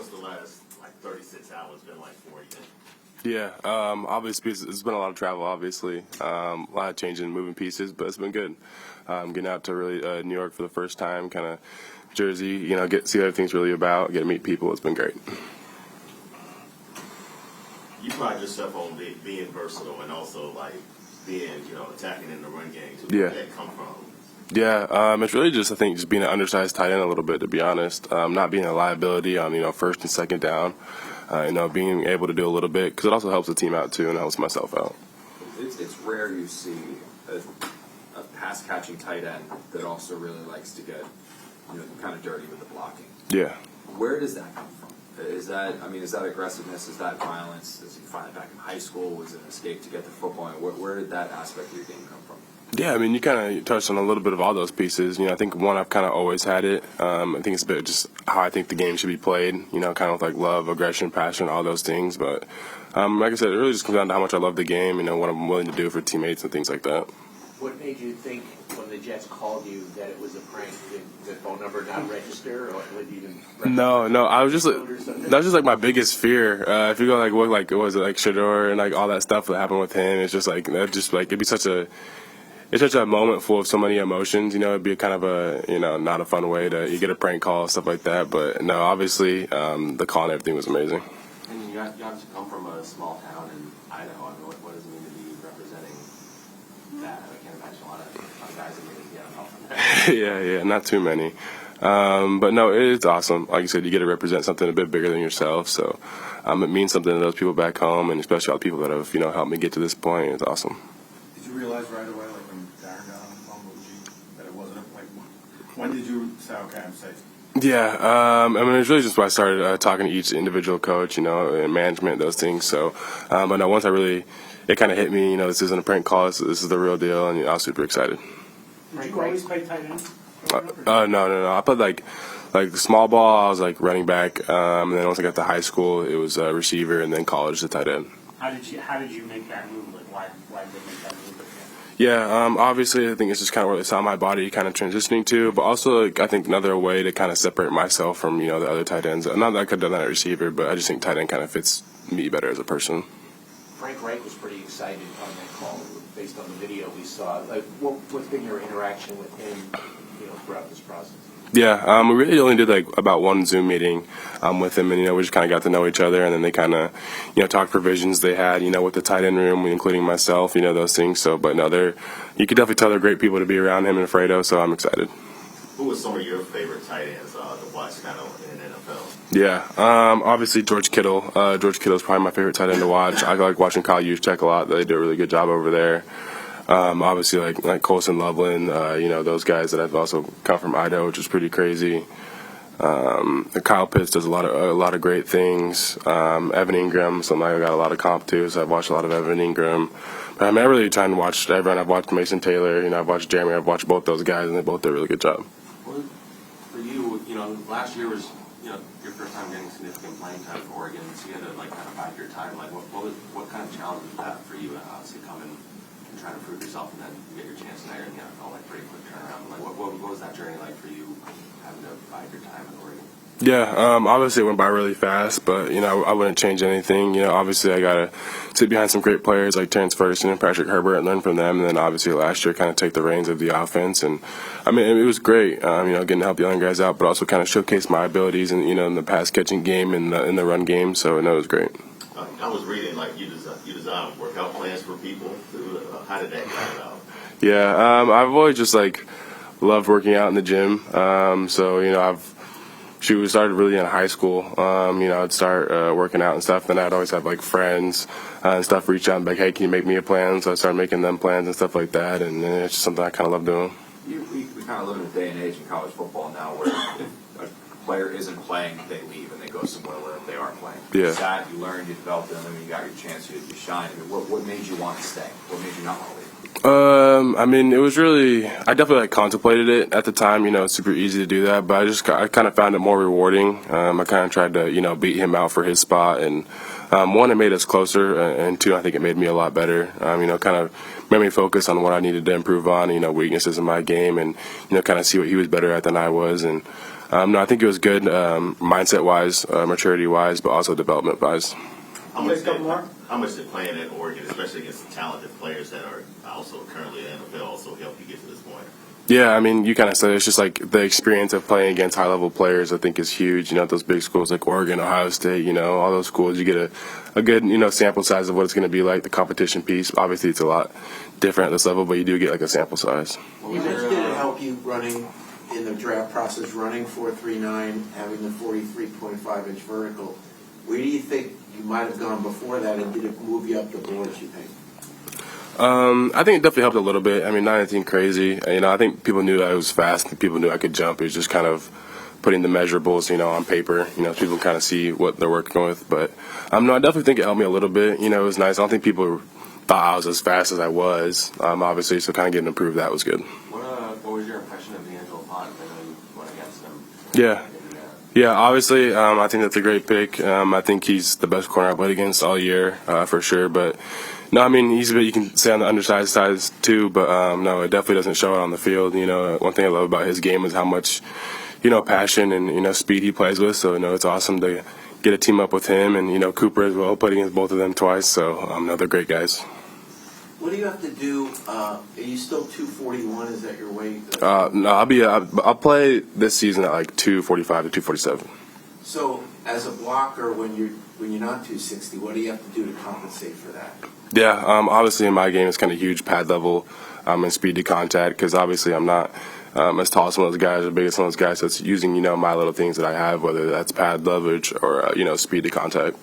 the last 36 hours been like for you? Yeah, obviously it's been a lot of travel, obviously, a lot of changing, moving pieces, but it's been good. Getting out to really New York for the first time, kind of Jersey, see what everything's really about, get to meet people. It's been great. You pride yourself on being versatile and also being attacking in the run game. So Yeah. Where did that come from? Yeah, it's really just, I think, just being an undersized tight end a little bit, to be honest. Not being a liability on, first and second down. Being able to do a little bit, because it also helps the team out, too, and helps myself out. It's rare you see a pass-catching tight end that also really likes to get, kind of dirty with the blocking. Yeah. Where does that come from? Is that aggressiveness? Is that violence? Does he find it back in high school? Was it an escape to get to football? Where did that aspect of your game come from? Yeah, you kind of touched on a little bit of all those pieces. I think one, I've kind of always had it. I think it's a bit just how I think the game should be played, kind of like love, aggression, passion, all those things. But like I said, it really just comes down to how much I love the game, what I'm willing to do for teammates and things like that. What made you think when the Jets called you that it was a prank? Did the phone number not register, or would you even? No, I was just that was just like my biggest fear. If you go what was it Shador and all that stuff that happened with him, it's just it'd be such a moment full of so many emotions. It'd be kind of a not a fun way to you get a prank call and stuff like that. But no, obviously the call and everything was amazing. And you obviously come from a small town in Idaho. I mean, what does it mean to be representing that? I can't imagine a lot of guys that maybe get help from that. Yeah, not too many. But no, it's awesome. Like you said, you get to represent something a bit bigger than yourself. So it means something to those people back home, and especially all the people that have helped me get to this point. It's awesome. Did you realize right away, when Darren got on the phone with you, that it wasn't when did you say, okay, I'm safe? Yeah, it was really just when I started talking to each individual coach, and management, those things. So, but no, once it kind of hit me, this isn't a prank call, this is the real deal, and I was super excited. Did you always play tight end? No. I played like the small ball, I was running back, and then once I got to high school, it was receiver, and then college, the tight end. How did you make that move? Why did you make that move? Yeah, obviously I think it's just kind of where I saw my body kind of transitioning to, but also I think another way to kind of separate myself from, the other tight ends. Not that I could have done that at receiver, but I just think tight end kind of fits me better as a person. Frank Reich was pretty excited on that call based on the video we saw. What's been your interaction with him, throughout this process? Yeah, we really only did about one Zoom meeting with him, and we just kind of got to know each other, and then they kind of talked provisions they had with the tight end room, including myself, those things. So, but no, you could definitely tell they're great people to be around, him and Fredo. So I'm excited. Who was some of your favorite tight ends to watch kind of in the NFL? Yeah, obviously George Kittle. George Kittle's probably my favorite tight end to watch. I like watching Kyle Juszczyk a lot. They do a really good job over there. Obviously, like Colson Loveland, those guys that have also come from Idaho, which is pretty crazy. Kyle Pitts does a lot of great things. Evan Ingram, somebody I got a lot of comp to, so I've watched a lot of Evan Ingram. But I really trying to watch everyone. I've watched Mason Taylor, I've watched Jeremy, I've watched both those guys, and they both did a really good job. Well, for you, last year was your first time getting significant playing time for Oregon, so you had to kind of bide your time. What kind of challenge was that for you? Obviously, coming and trying to prove yourself, and then you get your chance there, and pretty quick turnaround. What was that journey like for you, having to bide your time in Oregon? Yeah, obviously it went by really fast, but, I wouldn't change anything. Obviously I got to sit behind some great players like Terrence Ferguson and Patrick Herbert and learn from them. And then obviously last year kind of take the reins of the offense. And, it was great, getting to help the young guys out, but also kind of showcase my abilities in the pass catching game and in the run game. So, it was great. I was reading, you design workout plans for people. How did that come about? Yeah, I've always just, loved working out in the gym. We started really in high school. I'd start working out and stuff. Then I'd always have friends and stuff reach out and be like, hey, can you make me a plan? So I started making them plans and stuff like that. And it's just something I kind of love doing. We kind of live in a day and age in college football now where if a player isn't playing, they leave and they go somewhere where they are playing. Yeah. You sat, you learned, you developed them, and you got your chance, you shine. What made you want to stay? What made you not want to leave? It was really, I definitely contemplated it at the time, it's super easy to do that, but I kind of found it more rewarding. I kind of tried to, beat him out for his spot, and one, it made us closer, and two, I think it made me a lot better. Kind of made me focus on what I needed to improve on, weaknesses in my game, and, kind of see what he was better at than I was, and No, I think it was good mindset-wise, maturity-wise, but also development-wise. How much did playing at Oregon, especially against talented players that are also currently in the NFL, also help you get to this point? Yeah, I mean, you kind of said it's just like the experience of playing against high-level players, I think, is huge. You know, those big schools like Oregon, Ohio State, you know, all those schools, you get a good, you know, sample size of what it's going to be like, the competition piece. Obviously, it's a lot different at this level, but you do get like a sample size. You mentioned did it help you running in the draft process, running 4.39, having the 43.5-inch vertical. Where do you think you might have gone before that, and did it move you up the boards, you think? I think it definitely helped a little bit. I mean, not anything crazy. You know, I think people knew I was fast and people knew I could jump. It was just kind of putting the measurables, you know, on paper. You know, so people can kind of see what they're working with. But, no, I definitely think it helped me a little bit. You know, it was nice. I don't think people thought I was as fast as I was, obviously, so kind of getting to prove that was good. What was your impression of D'Angelo Potts? I know you went against him. Yeah. Yeah, obviously, I think that's a great pick. I think he's the best corner I played against all year, for sure. But, no, I mean, he's a bit, you can say on the undersized side too, but, no, it definitely doesn't show it on the field. You know, one thing I love about his game is how much, you know, passion and, you know, speed he plays with. So, you know, it's awesome to get a team up with him and, you know, Cooper as well, played against both of them twice. So, no, they're great guys. What do you have to do? Are you still 241? Is that your weight? No, I'll play this season at like 245 to 247. So, as a blocker, when you're not 260, what do you have to do to compensate for that? Yeah, obviously in my game it's kind of huge pad level and speed to contact because obviously I'm not as tall as some of those guys or big as some of those guys. So it's using, you know, my little things that I have, whether that's pad leverage or, you know, speed to contact.